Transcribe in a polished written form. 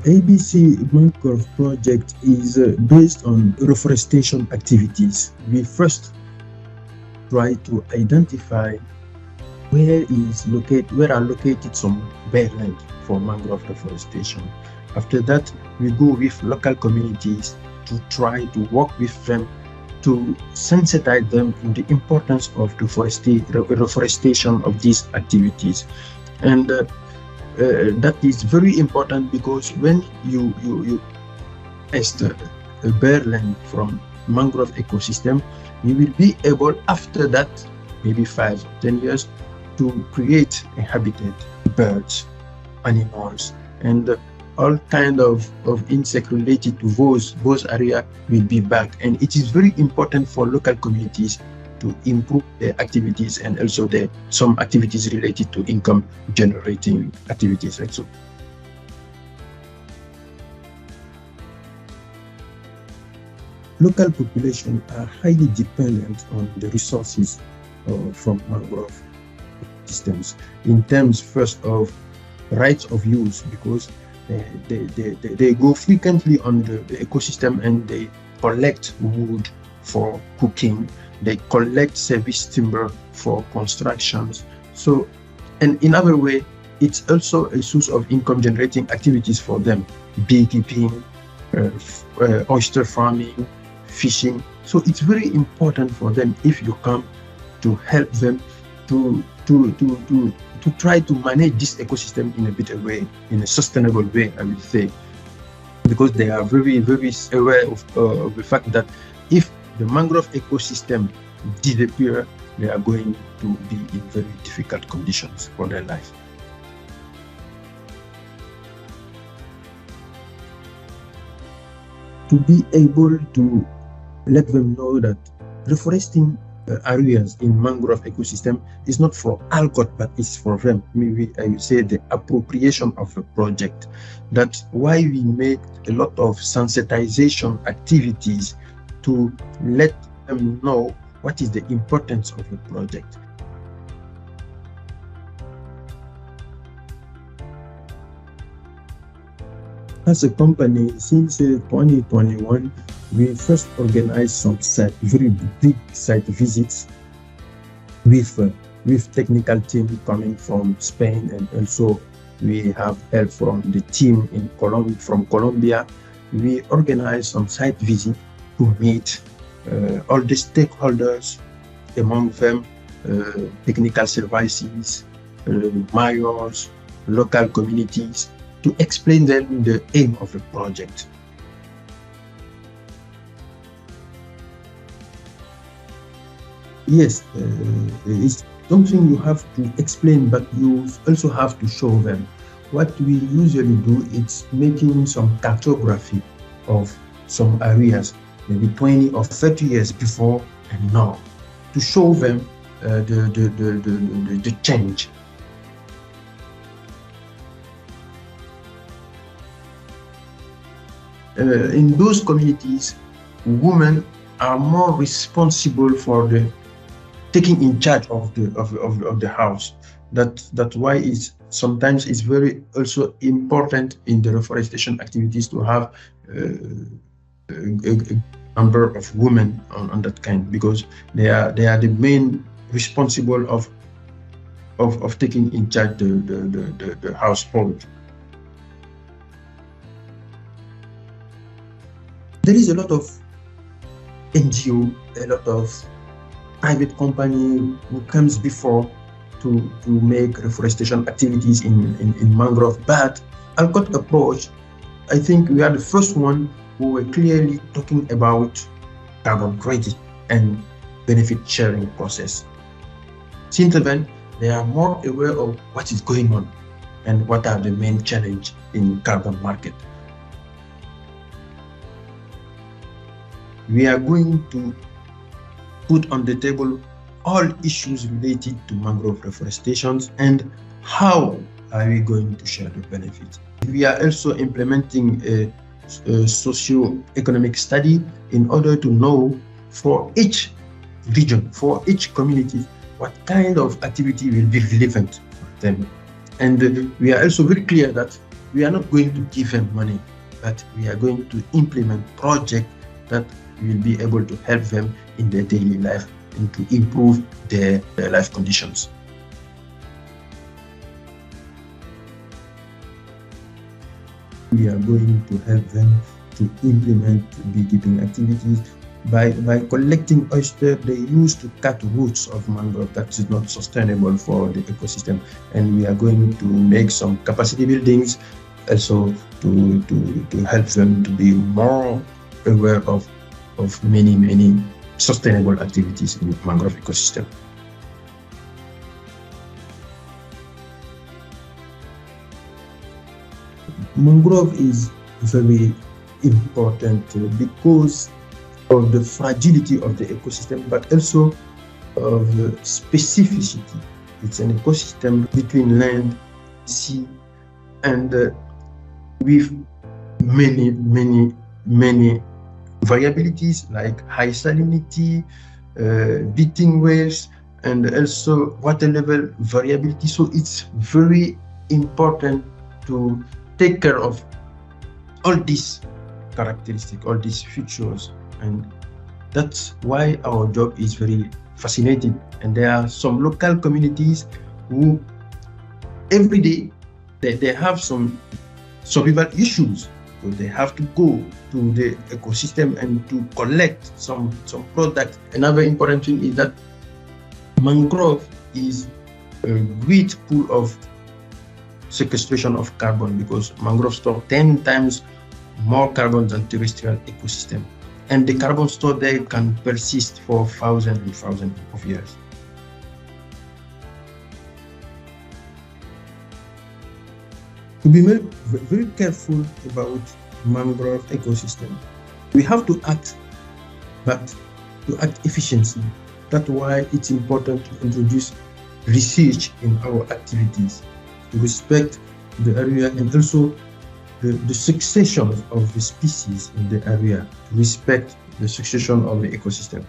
ABC Mangrove Project is based on reforestation activities. We first try to identify where are located some bare land for mangrove reforestation. After that, we go with local communities to try to work with them to sensitize them in the importance of reforestation of these activities. And that is very important because when you test a bare land from mangrove ecosystem, you will be able after that, maybe 5 or 10 years, to create a habitat, birds, animals, and all kind of insect related to those area will be back. And it is very important for local communities to improve their activities and also some activities related to income generating activities also. Local population are highly dependent on the resources from mangrove systems in terms first of rights of use, because they go frequently on the ecosystem and they collect wood for cooking, they collect service timber for constructions. So, and in other way, it's also a source of income generating activities for them: beekeeping, oyster farming, fishing. So it's very important for them if you come to help them to try to manage this ecosystem in a better way, in a sustainable way, I will say, because they are very, very aware of the fact that if the mangrove ecosystem disappear, they are going to be in very difficult conditions for their life. To be able to let them know that reforesting areas in mangrove ecosystem is not for Alcott, but it's for them. Maybe I would say the appropriation of a project. That's why we made a lot of sensitization activities to let them know what is the importance of a project. As a company, since 2021, we first organized some very big site visits with technical team coming from Spain, and also we have help from the team from Colombia. We organized some site visit to meet all the stakeholders, among them technical services, mayors, local communities, to explain them the aim of the project. Yes, it's something you have to explain, but you also have to show them. What we usually do is making some cartography of some areas, maybe 20 or 30 years before and now, to show them the change. In those communities, women are more responsible for the taking in charge of the house. That's why sometimes it's very also important in the reforestation activities to have a number of women on that kind, because they are the main responsible of taking in charge the household. There is a lot of NGO, a lot of private company who comes before to make reforestation activities in mangrove. But Alcott approach, I think we are the first one who were clearly talking about carbon credit and benefit sharing process. Since then, they are more aware of what is going on and what are the main challenges in carbon market. We are going to put on the table all issues related to mangrove reforestation and how are we going to share the benefits. We are also implementing a socio-economic study in order to know for each region, for each community, what kind of activity will be relevant for them. And we are also very clear that we are not going to give them money, but we are going to implement projects that will be able to help them in their daily life and to improve their life conditions. We are going to help them to implement beekeeping activities. By collecting oyster they used to cut roots of mangrove that is not sustainable for the ecosystem, and we are going to make some capacity buildings also to help them to be more aware of many sustainable activities in the mangrove ecosystem. Mangrove is very important because of the fragility of the ecosystem, but also of the specificity. It's an ecosystem between land, sea, and with many variabilities like high salinity, beating waves, and also water level variability. So it's very important to take care of all these characteristics, all these features. And that's why our job is very fascinating. And there are some local communities who every day they have some survival issues. So they have to go to the ecosystem and to collect some products. Another important thing is that mangrove is a great pool of sequestration of carbon, because mangrove store 10 times more carbon than terrestrial ecosystem. And the carbon stored there can persist for thousands and thousands of years. To be very careful about mangrove ecosystem, we have to act, but to act efficiently. That's why it's important to introduce research in our activities, to respect the area and also the succession of the species in the area, to respect the succession of the ecosystem.